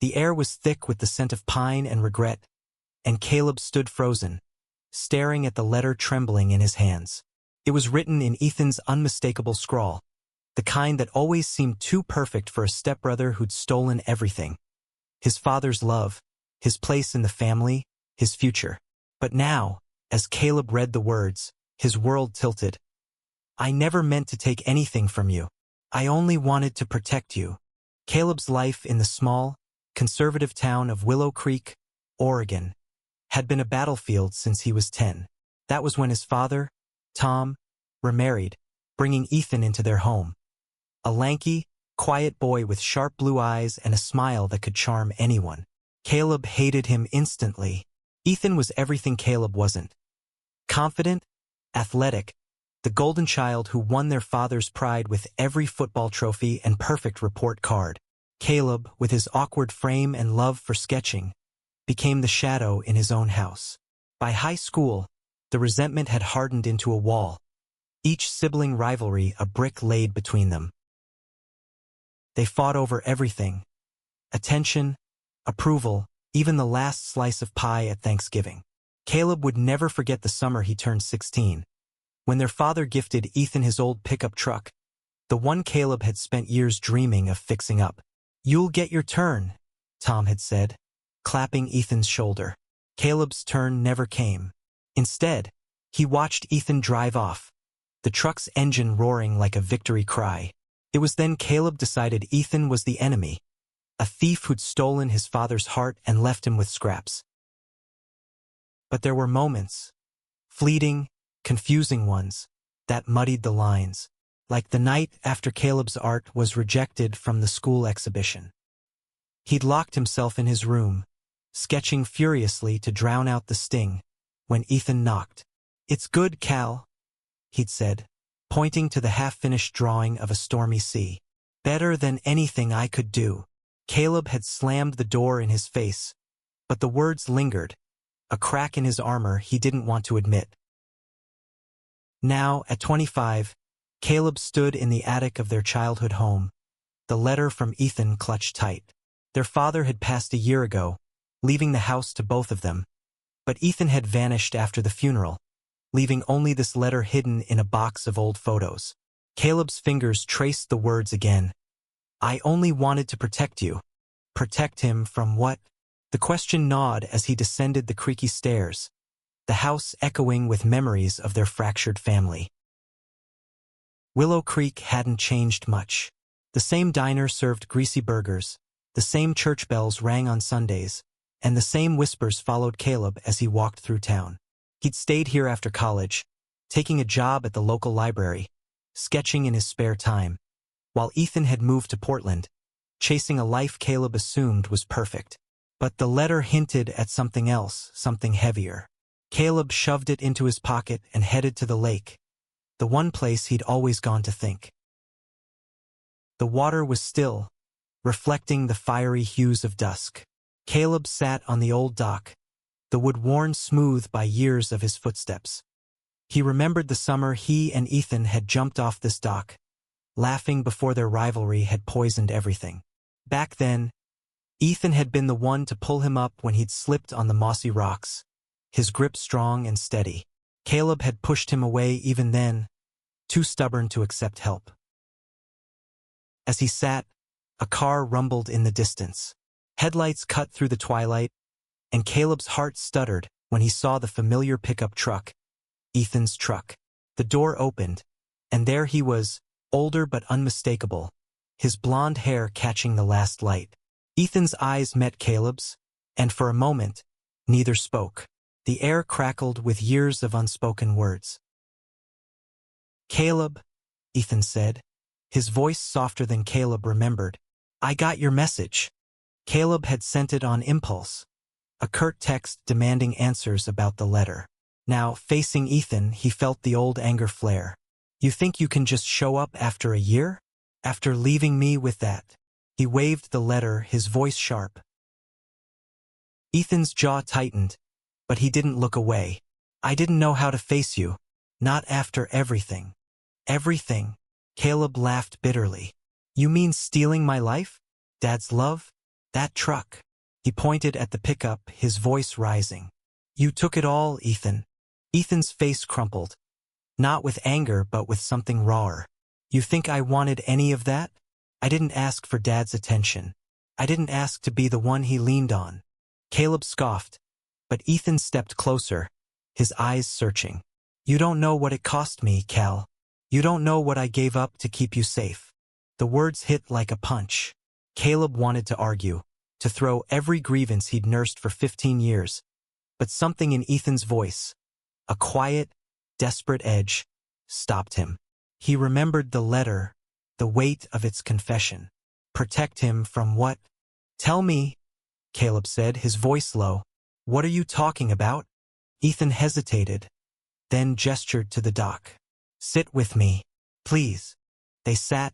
The air was thick with the scent of pine and regret, and Caleb stood frozen, staring at the letter trembling in his hands. It was written in Ethan's unmistakable scrawl, the kind that always seemed too perfect for a stepbrother who'd stolen everything. His father's love, his place in the family, his future. But now, as Caleb read the words, his world tilted. I never meant to take anything from you. I only wanted to protect you. Caleb's life in the small, conservative town of Willow Creek, Oregon, had been a battlefield since he was 10. That was when his father, Tom, remarried, bringing Ethan into their home. A lanky, quiet boy with sharp blue eyes and a smile that could charm anyone. Caleb hated him instantly. Ethan was everything Caleb wasn't. Confident, athletic, the golden child who won their father's pride with every football trophy and perfect report card. Caleb, with his awkward frame and love for sketching, became the shadow in his own house. By high school, the resentment had hardened into a wall, each sibling rivalry a brick laid between them. They fought over everything: attention, approval, even the last slice of pie at Thanksgiving. Caleb would never forget the summer he turned 16, when their father gifted Ethan his old pickup truck, the one Caleb had spent years dreaming of fixing up. You'll get your turn, Tom had said, clapping Ethan's shoulder. Caleb's turn never came. Instead, he watched Ethan drive off, the truck's engine roaring like a victory cry. It was then Caleb decided Ethan was the enemy, a thief who'd stolen his father's heart and left him with scraps. But there were moments, fleeting, confusing ones, that muddied the lines, like the night after Caleb's art was rejected from the school exhibition. He'd locked himself in his room, sketching furiously to drown out the sting, when Ethan knocked. "It's good, Cal," he'd said, pointing to the half-finished drawing of a stormy sea. "Better than anything I could do." Caleb had slammed the door in his face, but the words lingered, a crack in his armor he didn't want to admit. Now, at 25, Caleb stood in the attic of their childhood home, the letter from Ethan clutched tight. Their father had passed a year ago, leaving the house to both of them, but Ethan had vanished after the funeral, leaving only this letter hidden in a box of old photos. Caleb's fingers traced the words again. I only wanted to protect you. Protect him from what? The question gnawed as he descended the creaky stairs, the house echoing with memories of their fractured family. Willow Creek hadn't changed much. The same diner served greasy burgers, the same church bells rang on Sundays, and the same whispers followed Caleb as he walked through town. He'd stayed here after college, taking a job at the local library, sketching in his spare time, while Ethan had moved to Portland, chasing a life Caleb assumed was perfect. But the letter hinted at something else, something heavier. Caleb shoved it into his pocket and headed to the lake, the one place he'd always gone to think. The water was still, reflecting the fiery hues of dusk. Caleb sat on the old dock, the wood worn smooth by years of his footsteps. He remembered the summer he and Ethan had jumped off this dock, laughing before their rivalry had poisoned everything. Back then, Ethan had been the one to pull him up when he'd slipped on the mossy rocks, his grip strong and steady. Caleb had pushed him away even then, too stubborn to accept help. As he sat, a car rumbled in the distance. Headlights cut through the twilight, and Caleb's heart stuttered when he saw the familiar pickup truck, Ethan's truck. The door opened, and there he was, older but unmistakable, his blonde hair catching the last light. Ethan's eyes met Caleb's, and for a moment, neither spoke. The air crackled with years of unspoken words. "Caleb," Ethan said, his voice softer than Caleb remembered. "I got your message." Caleb had sent it on impulse, a curt text demanding answers about the letter. Now, facing Ethan, he felt the old anger flare. "You think you can just show up after a year? After leaving me with that?" He waved the letter, his voice sharp. Ethan's jaw tightened, but he didn't look away. "I didn't know how to face you. Not after everything." "Everything?" Caleb laughed bitterly. "You mean stealing my life? Dad's love? That truck. He pointed at the pickup, his voice rising. You took it all, Ethan. Ethan's face crumpled. Not with anger, but with something rawer. You think I wanted any of that? I didn't ask for Dad's attention. I didn't ask to be the one he leaned on. Caleb scoffed, but Ethan stepped closer, his eyes searching. You don't know what it cost me, Cal. You don't know what I gave up to keep you safe. The words hit like a punch. Caleb wanted to argue, to throw every grievance he'd nursed for 15 years. But something in Ethan's voice, a quiet, desperate edge, stopped him. He remembered the letter, the weight of its confession. Protect him from what? Tell me, Caleb said, his voice low. What are you talking about? Ethan hesitated, then gestured to the dock. Sit with me, please. They sat,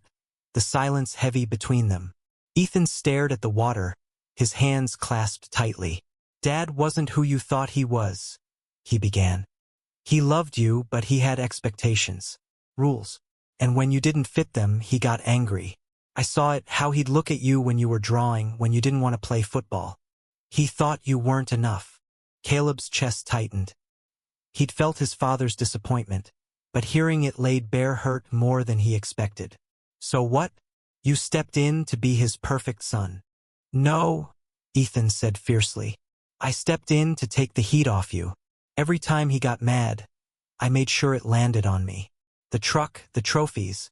the silence heavy between them. Ethan stared at the water, his hands clasped tightly. Dad wasn't who you thought he was, he began. He loved you, but he had expectations, rules. And when you didn't fit them, he got angry. I saw it, how he'd look at you when you were drawing, when you didn't want to play football. He thought you weren't enough. Caleb's chest tightened. He'd felt his father's disappointment, but hearing it laid bare hurt more than he expected. So what? You stepped in to be his perfect son. No, Ethan said fiercely. I stepped in to take the heat off you. Every time he got mad, I made sure it landed on me. The truck, the trophies.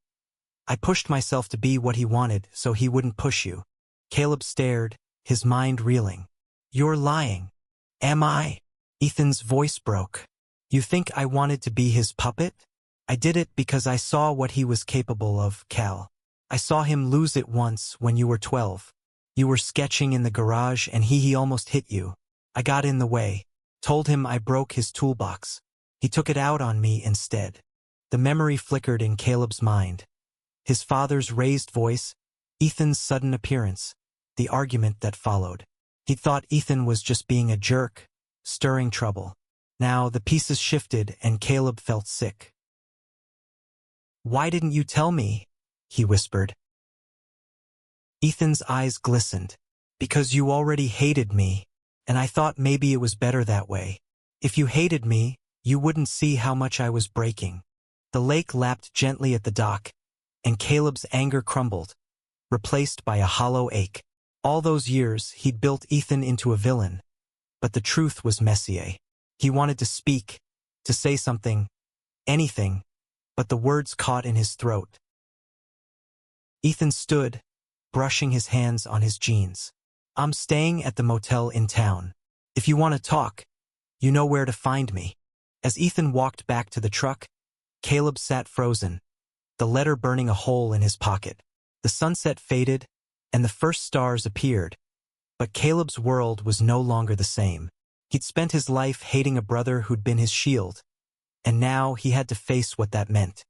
I pushed myself to be what he wanted so he wouldn't push you. Caleb stared, his mind reeling. You're lying. Am I? Ethan's voice broke. You think I wanted to be his puppet? I did it because I saw what he was capable of, Cal. I saw him lose it once when you were 12. You were sketching in the garage and he almost hit you. I got in the way, told him I broke his toolbox. He took it out on me instead. The memory flickered in Caleb's mind. His father's raised voice, Ethan's sudden appearance, the argument that followed. He thought Ethan was just being a jerk, stirring trouble. Now the pieces shifted and Caleb felt sick. Why didn't you tell me? He whispered. Ethan's eyes glistened. Because you already hated me, and I thought maybe it was better that way. If you hated me, you wouldn't see how much I was breaking. The lake lapped gently at the dock, and Caleb's anger crumbled, replaced by a hollow ache. All those years, he'd built Ethan into a villain. But the truth was Messier. He wanted to speak, to say something, anything, but the words caught in his throat. Ethan stood, brushing his hands on his jeans. I'm staying at the motel in town. If you want to talk, you know where to find me. As Ethan walked back to the truck, Caleb sat frozen, the letter burning a hole in his pocket. The sunset faded, and the first stars appeared. But Caleb's world was no longer the same. He'd spent his life hating a brother who'd been his shield, and now he had to face what that meant.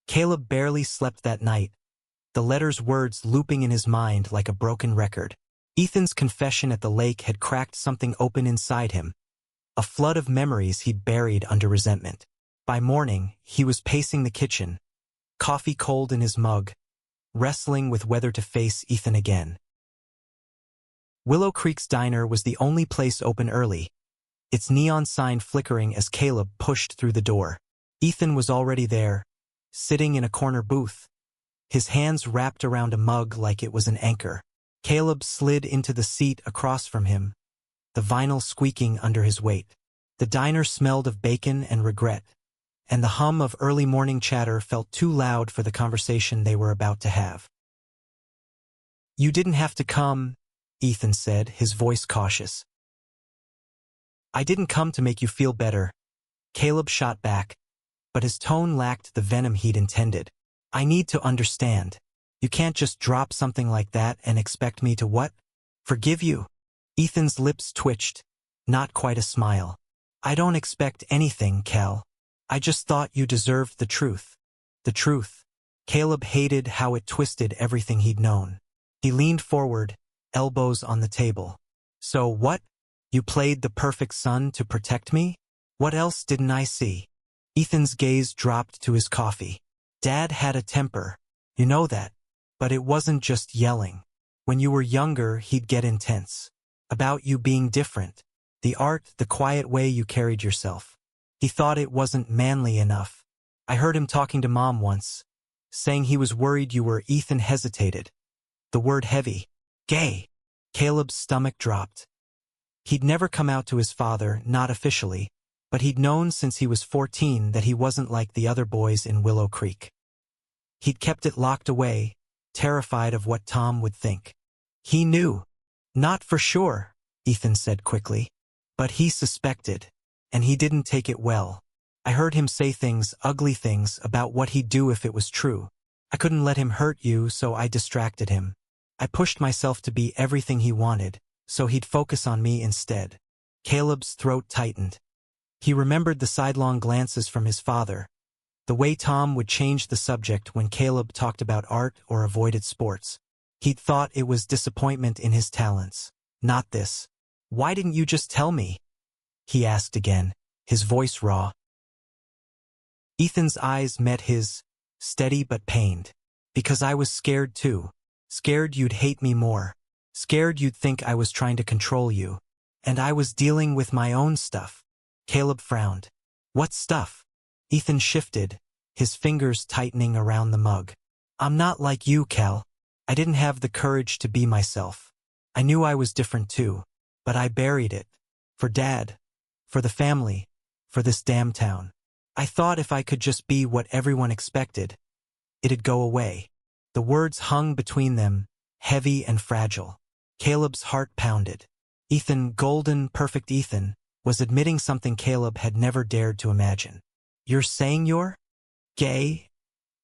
Caleb barely slept that night, the letter's words looping in his mind like a broken record. Ethan's confession at the lake had cracked something open inside him, a flood of memories he'd buried under resentment. By morning, he was pacing the kitchen, coffee cold in his mug, wrestling with whether to face Ethan again. Willow Creek's diner was the only place open early, its neon sign flickering as Caleb pushed through the door. Ethan was already there, sitting in a corner booth, his hands wrapped around a mug like it was an anchor. Caleb slid into the seat across from him, the vinyl squeaking under his weight. The diner smelled of bacon and regret, and the hum of early morning chatter felt too loud for the conversation they were about to have. You didn't have to come, Ethan said, his voice cautious. I didn't come to make you feel better. Caleb shot back, but his tone lacked the venom he'd intended. I need to understand. You can't just drop something like that and expect me to what? Forgive you? Ethan's lips twitched, not quite a smile. I don't expect anything, Cal. I just thought you deserved the truth. The truth. Caleb hated how it twisted everything he'd known. He leaned forward, elbows on the table. So what? You played the perfect son to protect me? What else didn't I see? Ethan's gaze dropped to his coffee. Dad had a temper. You know that. But it wasn't just yelling. When you were younger, he'd get intense. About you being different. The art, the quiet way you carried yourself. He thought it wasn't manly enough. I heard him talking to Mom once, saying he was worried you were. Ethan hesitated. The word heavy. Gay. Caleb's stomach dropped. He'd never come out to his father, not officially, but he'd known since he was 14 that he wasn't like the other boys in Willow Creek. He'd kept it locked away, terrified of what Tom would think. He knew. Not for sure, Ethan said quickly. But he suspected, and he didn't take it well. I heard him say things, ugly things, about what he'd do if it was true. I couldn't let him hurt you, so I distracted him. I pushed myself to be everything he wanted, so he'd focus on me instead. Caleb's throat tightened. He remembered the sidelong glances from his father, the way Tom would change the subject when Caleb talked about art or avoided sports. He'd thought it was disappointment in his talents. Not this. Why didn't you just tell me? He asked again, his voice raw. Ethan's eyes met his, steady but pained. Because I was scared too. Scared you'd hate me more. Scared you'd think I was trying to control you. And I was dealing with my own stuff. Caleb frowned. What stuff? Ethan shifted, his fingers tightening around the mug. I'm not like you, Cal. I didn't have the courage to be myself. I knew I was different too. But I buried it. For Dad. For the family. For this damn town. I thought if I could just be what everyone expected, it'd go away. The words hung between them, heavy and fragile. Caleb's heart pounded. Ethan, golden, perfect Ethan, was admitting something Caleb had never dared to imagine. You're saying you're gay?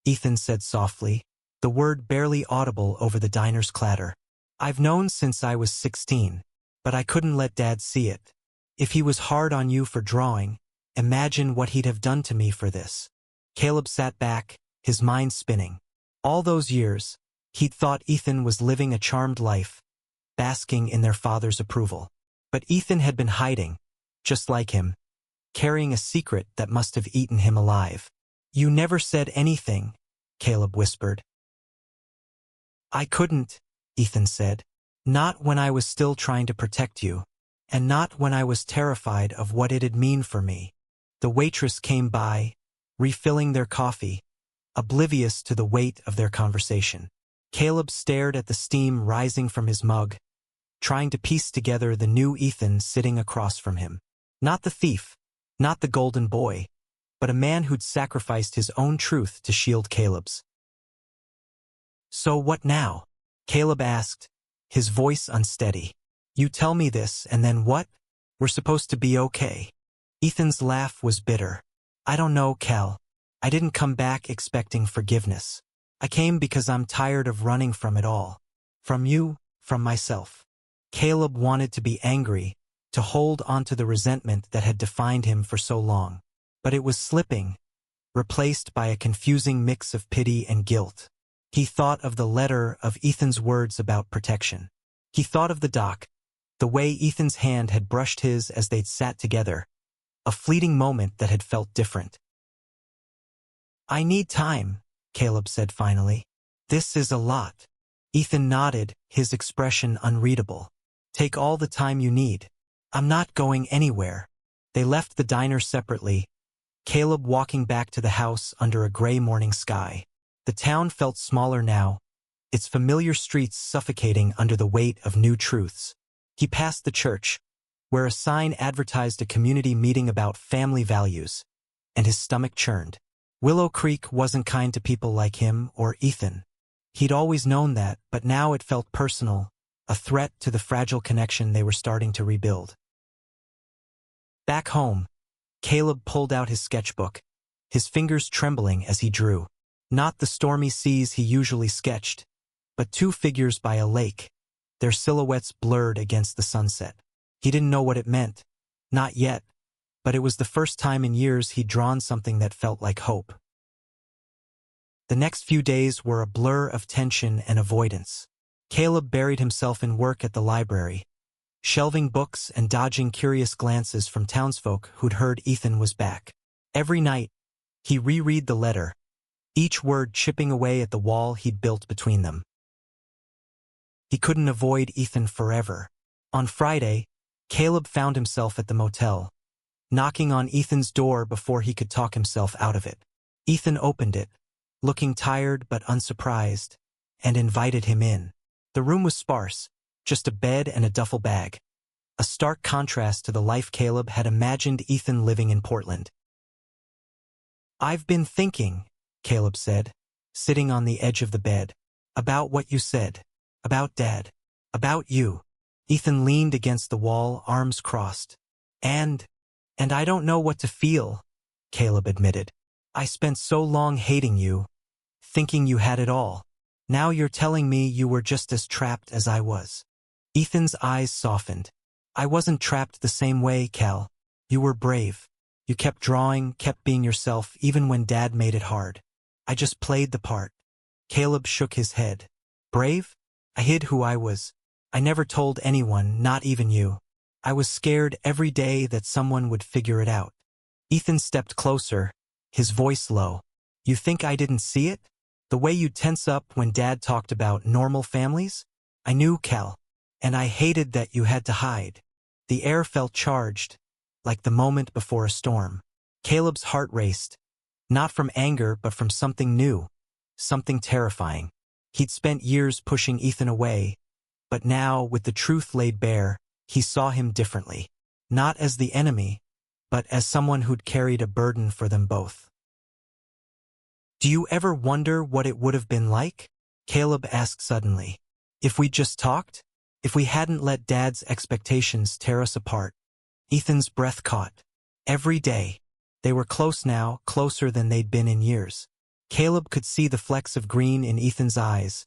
Ethan said softly, the word barely audible over the diner's clatter. I've known since I was 16. But I couldn't let Dad see it. If he was hard on you for drawing, imagine what he'd have done to me for this. Caleb sat back, his mind spinning. All those years, he'd thought Ethan was living a charmed life, basking in their father's approval. But Ethan had been hiding, just like him, carrying a secret that must have eaten him alive. You never said anything, Caleb whispered. I couldn't, Ethan said. Not when I was still trying to protect you, and not when I was terrified of what it'd mean for me. The waitress came by, refilling their coffee, oblivious to the weight of their conversation. Caleb stared at the steam rising from his mug, trying to piece together the new Ethan sitting across from him. Not the thief, not the golden boy, but a man who'd sacrificed his own truth to shield Caleb's. So what now? Caleb asked, his voice unsteady. You tell me this, and then what? We're supposed to be okay. Ethan's laugh was bitter. I don't know, Cal. I didn't come back expecting forgiveness. I came because I'm tired of running from it all. From you, from myself. Caleb wanted to be angry, to hold onto the resentment that had defined him for so long. But it was slipping, replaced by a confusing mix of pity and guilt. He thought of the letter, of Ethan's words about protection. He thought of the dock, the way Ethan's hand had brushed his as they'd sat together, a fleeting moment that had felt different. I need time, Caleb said finally. This is a lot. Ethan nodded, his expression unreadable. Take all the time you need. I'm not going anywhere. They left the diner separately, Caleb walking back to the house under a gray morning sky. The town felt smaller now, its familiar streets suffocating under the weight of new truths. He passed the church, where a sign advertised a community meeting about family values, and his stomach churned. Willow Creek wasn't kind to people like him or Ethan. He'd always known that, but now it felt personal, a threat to the fragile connection they were starting to rebuild. Back home, Caleb pulled out his sketchbook, his fingers trembling as he drew. Not the stormy seas he usually sketched, but two figures by a lake, their silhouettes blurred against the sunset. He didn't know what it meant, not yet, but it was the first time in years he'd drawn something that felt like hope. The next few days were a blur of tension and avoidance. Caleb buried himself in work at the library, shelving books and dodging curious glances from townsfolk who'd heard Ethan was back. Every night, he reread the letter, each word chipping away at the wall he'd built between them. He couldn't avoid Ethan forever. On Friday, Caleb found himself at the motel, knocking on Ethan's door before he could talk himself out of it. Ethan opened it, looking tired but unsurprised, and invited him in. The room was sparse, just a bed and a duffel bag, a stark contrast to the life Caleb had imagined Ethan living in Portland. "I've been thinking," Caleb said, sitting on the edge of the bed, "about what you said, about Dad, about you." Ethan leaned against the wall, arms crossed. And I don't know what to feel," Caleb admitted. "I spent so long hating you, thinking you had it all. Now you're telling me you were just as trapped as I was." Ethan's eyes softened. "I wasn't trapped the same way, Cal. You were brave. You kept drawing, kept being yourself, even when Dad made it hard. I just played the part." Caleb shook his head. "Brave? I hid who I was. I never told anyone, not even you. I was scared every day that someone would figure it out." Ethan stepped closer, his voice low. "You think I didn't see it? The way you tense up when Dad talked about normal families? I knew, Cal. And I hated that you had to hide." The air felt charged, like the moment before a storm. Caleb's heart raced, not from anger but from something new, something terrifying. He'd spent years pushing Ethan away, but now, with the truth laid bare, he saw him differently. Not as the enemy, but as someone who'd carried a burden for them both. "Do you ever wonder what it would have been like?" Caleb asked suddenly. "If we'd just talked? If we hadn't let Dad's expectations tear us apart?" Ethan's breath caught. Every day. They were close now, closer than they'd been in years. Caleb could see the flecks of green in Ethan's eyes,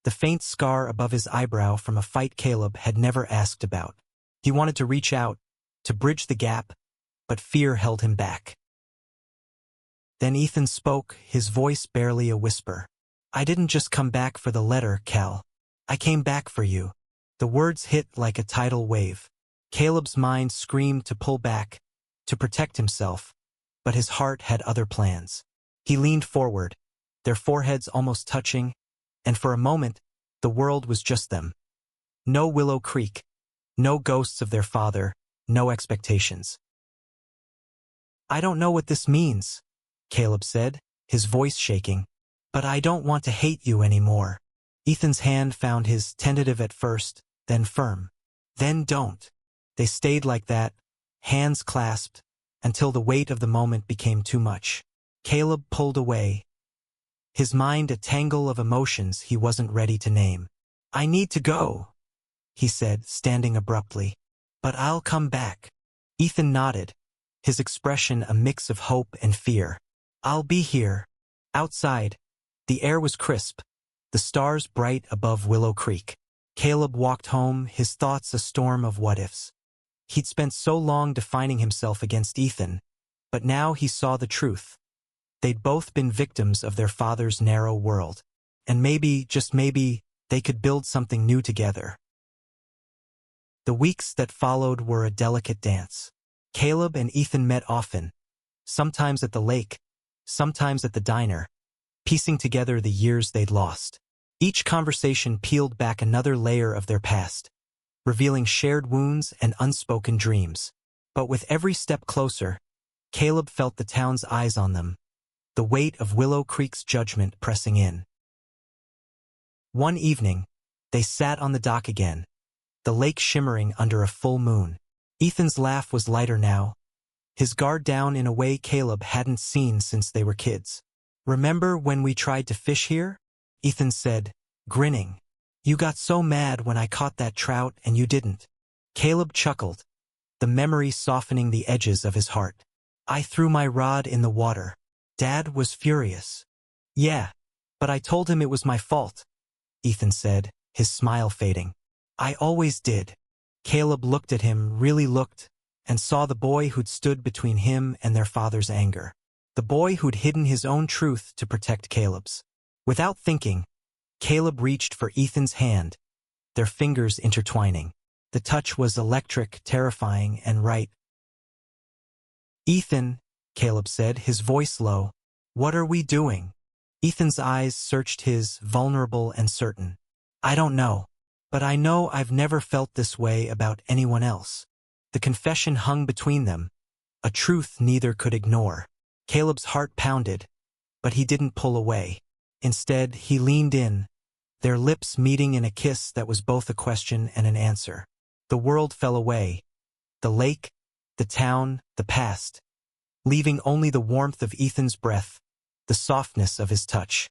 the faint scar above his eyebrow from a fight Caleb had never asked about. He wanted to reach out, to bridge the gap, but fear held him back. Then Ethan spoke, his voice barely a whisper. "I didn't just come back for the letter, Cal. I came back for you." The words hit like a tidal wave. Caleb's mind screamed to pull back, to protect himself, but his heart had other plans. He leaned forward, their foreheads almost touching, and for a moment, the world was just them. No Willow Creek, no ghosts of their father, no expectations. "I don't know what this means," Caleb said, his voice shaking, "but I don't want to hate you anymore." Ethan's hand found his, tentative at first, then firm. "Then don't." They stayed like that, hands clasped, until the weight of the moment became too much. Caleb pulled away, his mind a tangle of emotions he wasn't ready to name. "I need to go," he said, standing abruptly. "But I'll come back." Ethan nodded, his expression a mix of hope and fear. "I'll be here." Outside, the air was crisp, the stars bright above Willow Creek. Caleb walked home, his thoughts a storm of what-ifs. He'd spent so long defining himself against Ethan, but now he saw the truth. They'd both been victims of their father's narrow world, and maybe, just maybe, they could build something new together. The weeks that followed were a delicate dance. Caleb and Ethan met often, sometimes at the lake, sometimes at the diner, piecing together the years they'd lost. Each conversation peeled back another layer of their past, revealing shared wounds and unspoken dreams. But with every step closer, Caleb felt the town's eyes on them, the weight of Willow Creek's judgment pressing in. One evening, they sat on the dock again, the lake shimmering under a full moon. Ethan's laugh was lighter now, his guard down in a way Caleb hadn't seen since they were kids. "Remember when we tried to fish here?" Ethan said, grinning. "You got so mad when I caught that trout and you didn't." Caleb chuckled, the memory softening the edges of his heart. "I threw my rod in the water. Dad was furious." "Yeah, but I told him it was my fault," Ethan said, his smile fading. "I always did." Caleb looked at him, really looked, and saw the boy who'd stood between him and their father's anger. The boy who'd hidden his own truth to protect Caleb's. Without thinking, Caleb reached for Ethan's hand, their fingers intertwining. The touch was electric, terrifying, and right. "Ethan," Caleb said, his voice low, "what are we doing?" Ethan's eyes searched his, vulnerable and certain. "I don't know. But I know I've never felt this way about anyone else. The confession hung between them, a truth neither could ignore. Caleb's heart pounded, but he didn't pull away. Instead, he leaned in, their lips meeting in a kiss that was both a question and an answer. The world fell away. The lake, the town, the past, leaving only the warmth of Ethan's breath, the softness of his touch.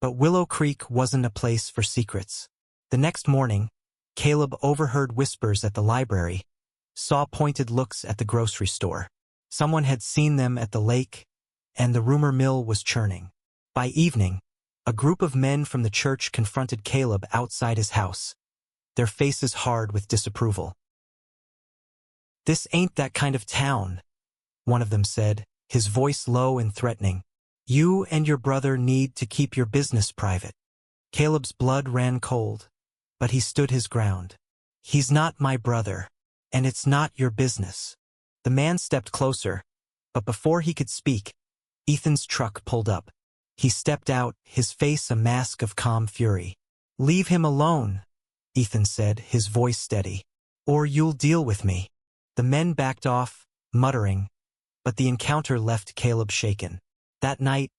But Willow Creek wasn't a place for secrets. The next morning, Caleb overheard whispers at the library, saw pointed looks at the grocery store. Someone had seen them at the lake, and the rumor mill was churning. By evening, a group of men from the church confronted Caleb outside his house, their faces hard with disapproval. "This ain't that kind of town," one of them said, his voice low and threatening. "You and your brother need to keep your business private." Caleb's blood ran cold, but he stood his ground. "He's not my brother, and it's not your business." The man stepped closer, but before he could speak, Ethan's truck pulled up. He stepped out, his face a mask of calm fury. "Leave him alone," Ethan said, his voice steady, "or you'll deal with me." The men backed off, muttering, but the encounter left Caleb shaken. That night,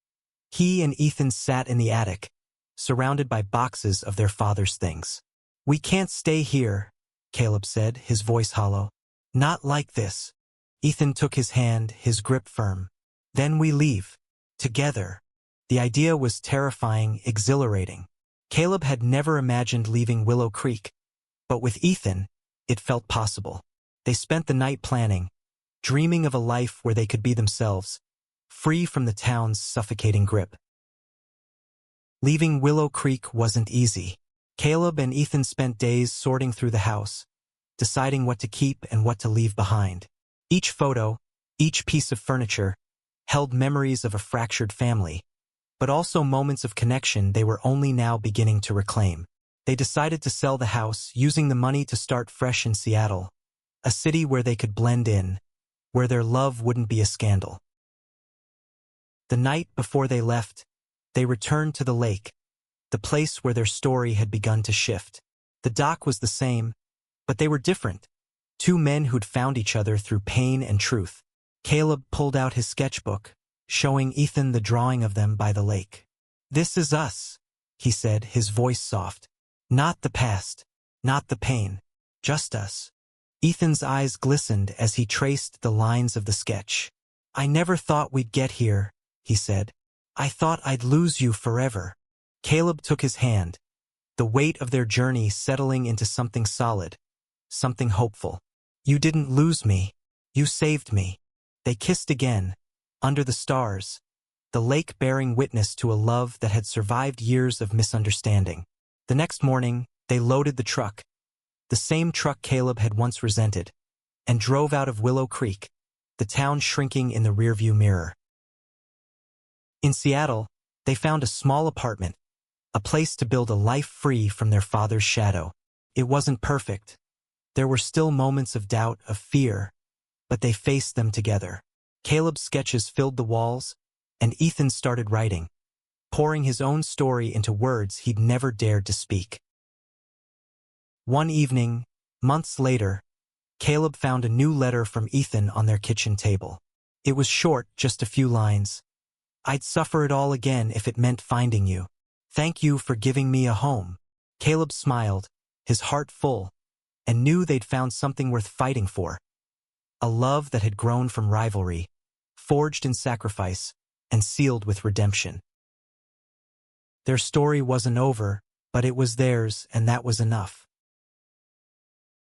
he and Ethan sat in the attic, surrounded by boxes of their father's things. "We can't stay here," Caleb said, his voice hollow. "Not like this." Ethan took his hand, his grip firm. "Then we leave. Together." The idea was terrifying, exhilarating. Caleb had never imagined leaving Willow Creek, but with Ethan, it felt possible. They spent the night planning, dreaming of a life where they could be themselves, free from the town's suffocating grip. Leaving Willow Creek wasn't easy. Caleb and Ethan spent days sorting through the house, deciding what to keep and what to leave behind. Each photo, each piece of furniture, held memories of a fractured family, but also moments of connection they were only now beginning to reclaim. They decided to sell the house, using the money to start fresh in Seattle, a city where they could blend in, where their love wouldn't be a scandal. The night before they left, they returned to the lake, the place where their story had begun to shift. The dock was the same, but they were different. Two men who'd found each other through pain and truth. Caleb pulled out his sketchbook, showing Ethan the drawing of them by the lake. "This is us," he said, his voice soft. "Not the past, not the pain, just us." Ethan's eyes glistened as he traced the lines of the sketch. "I never thought we'd get here," he said. "I thought I'd lose you forever." Caleb took his hand, the weight of their journey settling into something solid, something hopeful. "You didn't lose me. You saved me." They kissed again, under the stars, the lake bearing witness to a love that had survived years of misunderstanding. The next morning, they loaded the truck, the same truck Caleb had once resented, and drove out of Willow Creek, the town shrinking in the rearview mirror. In Seattle, they found a small apartment, a place to build a life free from their father's shadow. It wasn't perfect. There were still moments of doubt, of fear, but they faced them together. Caleb's sketches filled the walls, and Ethan started writing, pouring his own story into words he'd never dared to speak. One evening, months later, Caleb found a new letter from Ethan on their kitchen table. It was short, just a few lines. "I'd suffer it all again if it meant finding you. Thank you for giving me a home." Caleb smiled, his heart full, and knew they'd found something worth fighting for. A love that had grown from rivalry, forged in sacrifice, and sealed with redemption. Their story wasn't over, but it was theirs, and that was enough.